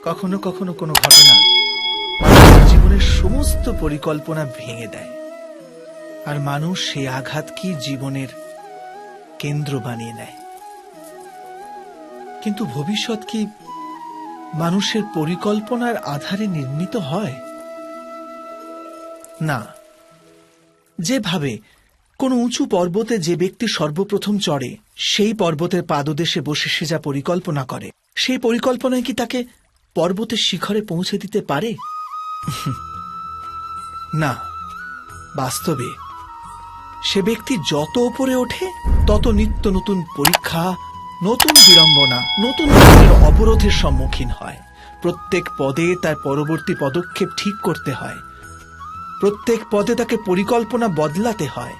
কখনো কখনো কোনো ঘটনা মানুষের জীবনের সমস্ত পরিকল্পনা ভেঙে দেয়, আর মানুষ সেই আঘাতকে জীবনের কেন্দ্র বানিয়ে নেয়। কিন্তু ভবিষ্যৎ কি মানুষের পরিকল্পনার আধারে নির্মিত হয়? না। যেভাবে কোনো উঁচু পর্বতে যে ব্যক্তি সর্বপ্রথম চড়ে, সেই পর্বতের পাদদেশে বসে সে যা পরিকল্পনা করে, সেই পরিকল্পনায় কি তাকে পর্বতের শিখরে পৌঁছে দিতে পারে? না। বাস্তবে সে ব্যক্তি যত উপরে ওঠে, তত নিত্য নতুন পরীক্ষা, নতুন বিড়ম্বনা, নতুন ধরনের অবরোধের সম্মুখীন হয়। প্রত্যেক পদে তার পরবর্তী পদক্ষেপ ঠিক করতে হয়, প্রত্যেক পদে তাকে পরিকল্পনা বদলাতে হয়।